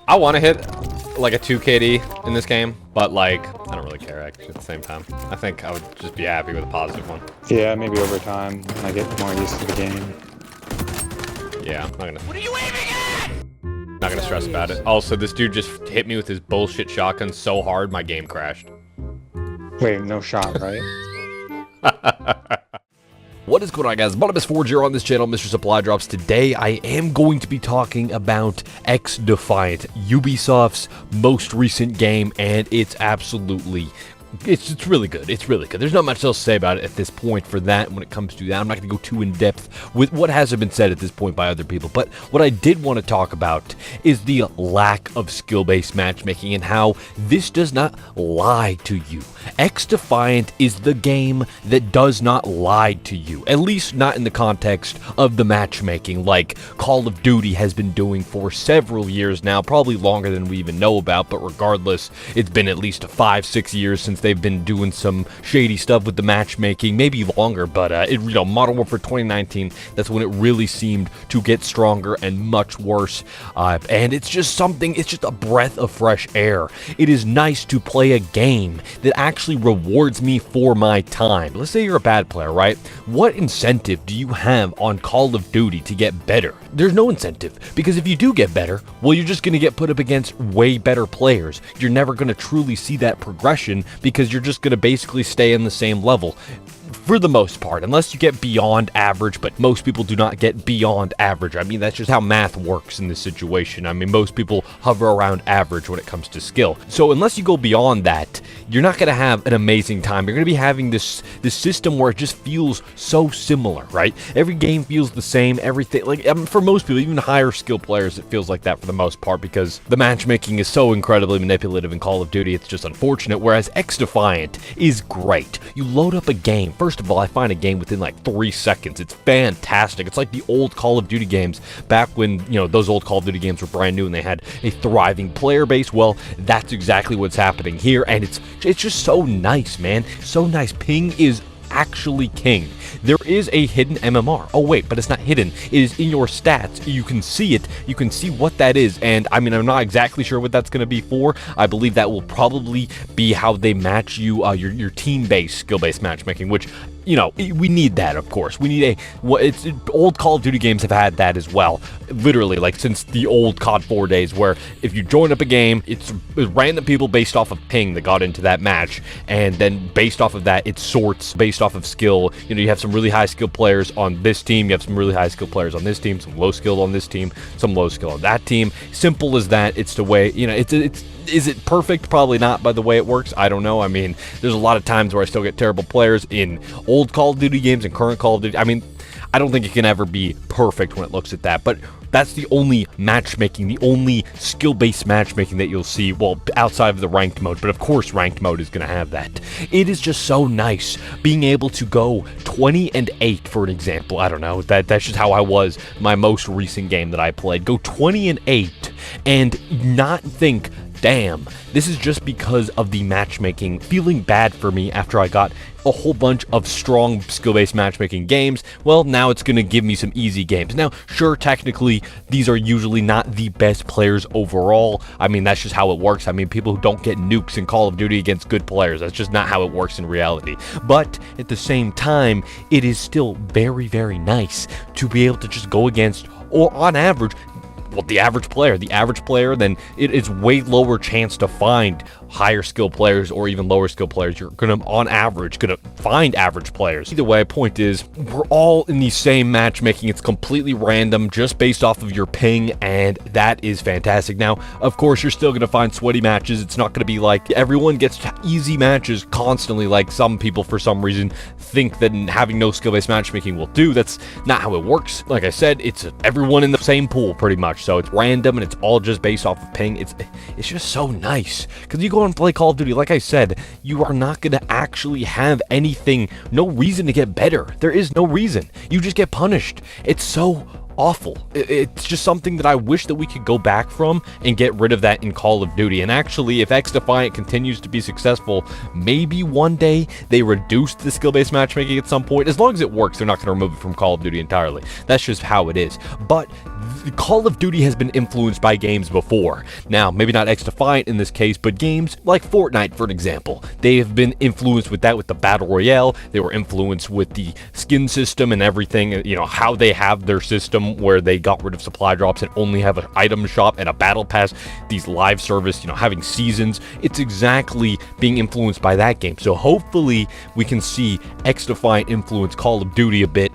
I want to hit like a 2 KD in this game, but like I don't really care actually at the same time. I think I would just be happy with a positive one. Yeah, maybe over time when I get more used to the game. Yeah, I'm not gonna. What are you aiming at? Not gonna stress about it. Also, this dude just hit me with his bullshit shotgun so hard my game crashed. Wait, no shot, right? What is going on, guys? My name is Forge here on this channel, Mr. Supply Drops. Today, I am going to be talking about XDefiant, Ubisoft's most recent game, and it's absolutely... It's really good. It's really good. There's not much else to say about it at this point for that. When it comes to that, I'm not going to go too in depth with what hasn't been said at this point by other people. But what I did want to talk about is the lack of skill-based matchmaking and how this does not lie to you. XDefiant is the game that does not lie to you, at least not in the context of the matchmaking like Call of Duty has been doing for several years now, probably longer than we even know about. But regardless, it's been at least 5-6 years since they've been doing some shady stuff with the matchmaking, maybe longer, but Modern Warfare 2019, that's when it really seemed to get stronger and much worse, and it's just a breath of fresh air. It is nice to play a game that actually rewards me for my time. Let's say you're a bad player, right? What incentive do you have on Call of Duty to get better? There's no incentive, because if you do get better, well, you're just going to get put up against way better players. You're never going to truly see that progression, because you're just going to basically stay in the same level for the most part, unless you get beyond average, but most people do not get beyond average. I mean, that's just how math works in this situation. I mean, most people hover around average when it comes to skill. So unless you go beyond that, you're not going to have an amazing time. You're going to be having this system where it just feels so similar, right? Every game feels the same, everything. Like, for most people, even higher skill players, it feels like that for the most part, because the matchmaking is so incredibly manipulative in Call of Duty. It's just unfortunate, whereas XDefiant is great. You load up a game. First of all, I find a game within like 3 seconds. It's fantastic. It's like the old Call of Duty games back when, those old Call of Duty games were brand new and they had a thriving player base. Well, that's exactly what's happening here, and it's just so nice, man. So nice. Ping is actually king. There is a hidden MMR. Oh wait, but it's not hidden. It is in your stats. You can see it. You can see what that is. And I mean, I'm not exactly sure what that's going to be for. I believe that will probably be how they match you, your team-based, skill-based matchmaking, which, we need that, of course. We need old Call of Duty games have had that as well. Literally, like since the old COD 4 days, where if you join up a game, it's random people based off of ping that got into that match, and then based off of that, it sorts based off of skill. You have some really high skill players on this team, you have some really high skill players on this team, some low skill on this team, some low skill on that team. Simple as that. It's the way, is it perfect? Probably not by the way it works. I don't know. I mean, there's a lot of times where I still get terrible players in old Call of Duty games and current Call of Duty. I mean, I don't think it can ever be perfect when it looks at that, but that's the only matchmaking, the only skill-based matchmaking that you'll see, well, outside of the ranked mode, but of course ranked mode is going to have that. It is just so nice being able to go 20-8, for an example. I don't know, that's just how I was my most recent game that I played. Go 20-8 and not think, damn, this is just because of the matchmaking feeling bad for me after I got a whole bunch of strong skill-based matchmaking games. Well, now it's going to give me some easy games. Now, sure, technically, these are usually not the best players overall. I mean, that's just how it works. I mean, people who don't get nukes in Call of Duty against good players, that's just not how it works in reality. But at the same time, it is still very, very nice to be able to just go against, or on average, well, the average player, then it is way lower chance to find higher skill players or even lower skill players. You're gonna, on average, find average players. Either way, point is, we're all in the same matchmaking. It's completely random, just based off of your ping, and that is fantastic. Now, of course, you're still gonna find sweaty matches. It's not gonna be like everyone gets easy matches constantly, like some people, for some reason, think that having no skill-based matchmaking will do. That's not how it works. Like I said, it's everyone in the same pool, pretty much. So it's random, and it's all just based off of ping. It's just so nice, because you go and play Call of Duty, like I said, you are not going to actually have anything, no reason to get better. There is no reason. You just get punished. It's so awful. It's just something that I wish that we could go back from and get rid of that in Call of Duty. And actually, if XDefiant continues to be successful, maybe one day they reduce the skill-based matchmaking at some point. As long as it works, they're not going to remove it from Call of Duty entirely. That's just how it is. But Call of Duty has been influenced by games before. Now, maybe not XDefiant in this case, but games like Fortnite, for an example. They have been influenced with that, with the Battle Royale. They were influenced with the skin system and everything, you know, how they have their system where they got rid of supply drops and only have an item shop and a battle pass, these live service, you know, having seasons. It's exactly being influenced by that game. So hopefully we can see XDefiant influence Call of Duty a bit.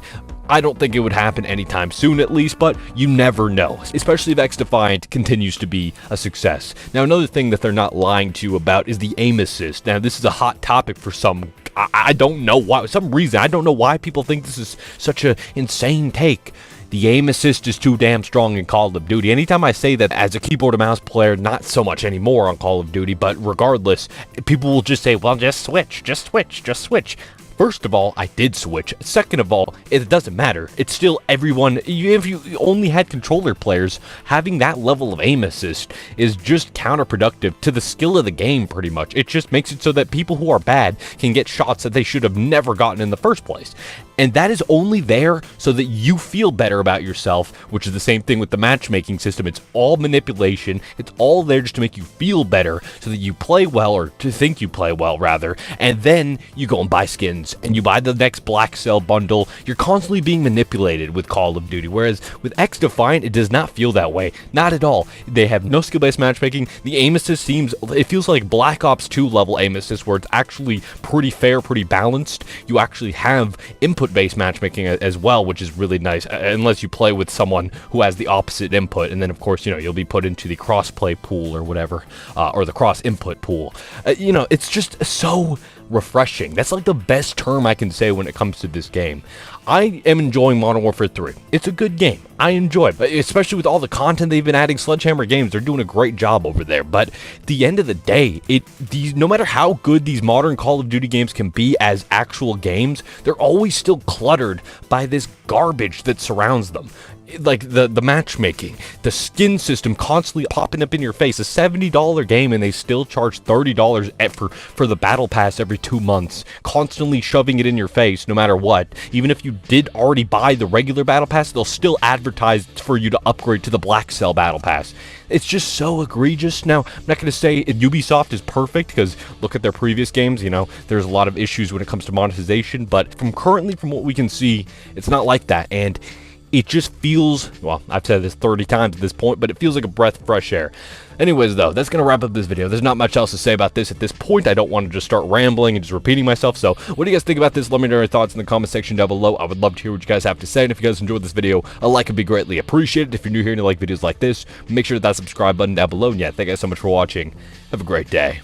I don't think it would happen anytime soon, at least, but you never know, especially if XDefiant continues to be a success. Now, another thing that they're not lying to you about is the aim assist. Now, this is a hot topic for some. I don't know why, some reason. I don't know why people think this is such an insane take. The aim assist is too damn strong in Call of Duty. Anytime I say that as a keyboard and mouse player, not so much anymore on Call of Duty, but regardless, people will just say, well, just switch, just switch, just switch. First of all, I did switch. Second of all, it doesn't matter. It's still everyone. If you only had controller players, having that level of aim assist is just counterproductive to the skill of the game, pretty much. It just makes it so that people who are bad can get shots that they should have never gotten in the first place. And that is only there so that you feel better about yourself, which is the same thing with the matchmaking system. It's all manipulation. It's all there just to make you feel better so that you play well, or to think you play well, rather. And then you go and buy skins and you buy the next Black Cell bundle. You're constantly being manipulated with Call of Duty, whereas with XDefiant, it does not feel that way. Not at all. They have no skill-based matchmaking. The aim assist it feels like Black Ops 2 level aim assist, where it's actually pretty fair, pretty balanced. You actually have input-based matchmaking as well, which is really nice, unless you play with someone who has the opposite input, and then of course, you know, you'll be put into the cross-play pool or whatever, or the cross-input pool. You know, it's just so refreshing. That's like the best term I can say when it comes to this game. I am enjoying Modern Warfare 3. It's a good game. I enjoy it, especially with all the content they've been adding. Sledgehammer Games, they're doing a great job over there. But at the end of the day, no matter how good these modern Call of Duty games can be as actual games, they're always still cluttered by this garbage that surrounds them. Like the matchmaking, the skin system constantly popping up in your face. A $70 game and they still charge $30 for the battle pass every 2 months, constantly shoving it in your face no matter what. Even if you did already buy the regular battle pass, they'll still advertise for you to upgrade to the Black Cell battle pass. It's just so egregious. Now, I'm not going to say Ubisoft is perfect, because look at their previous games. You know, there's a lot of issues when it comes to monetization, but from what we can see, it's not like that. And it just feels, well, I've said this 30 times at this point, but it feels like a breath of fresh air. Anyways, though, that's going to wrap up this video. There's not much else to say about this at this point. I don't want to just start rambling and just repeating myself. So what do you guys think about this? Let me know your thoughts in the comment section down below. I would love to hear what you guys have to say. And if you guys enjoyed this video, a like would be greatly appreciated. If you're new here and you like videos like this, make sure to hit that subscribe button down below. And yeah, thank you guys so much for watching. Have a great day.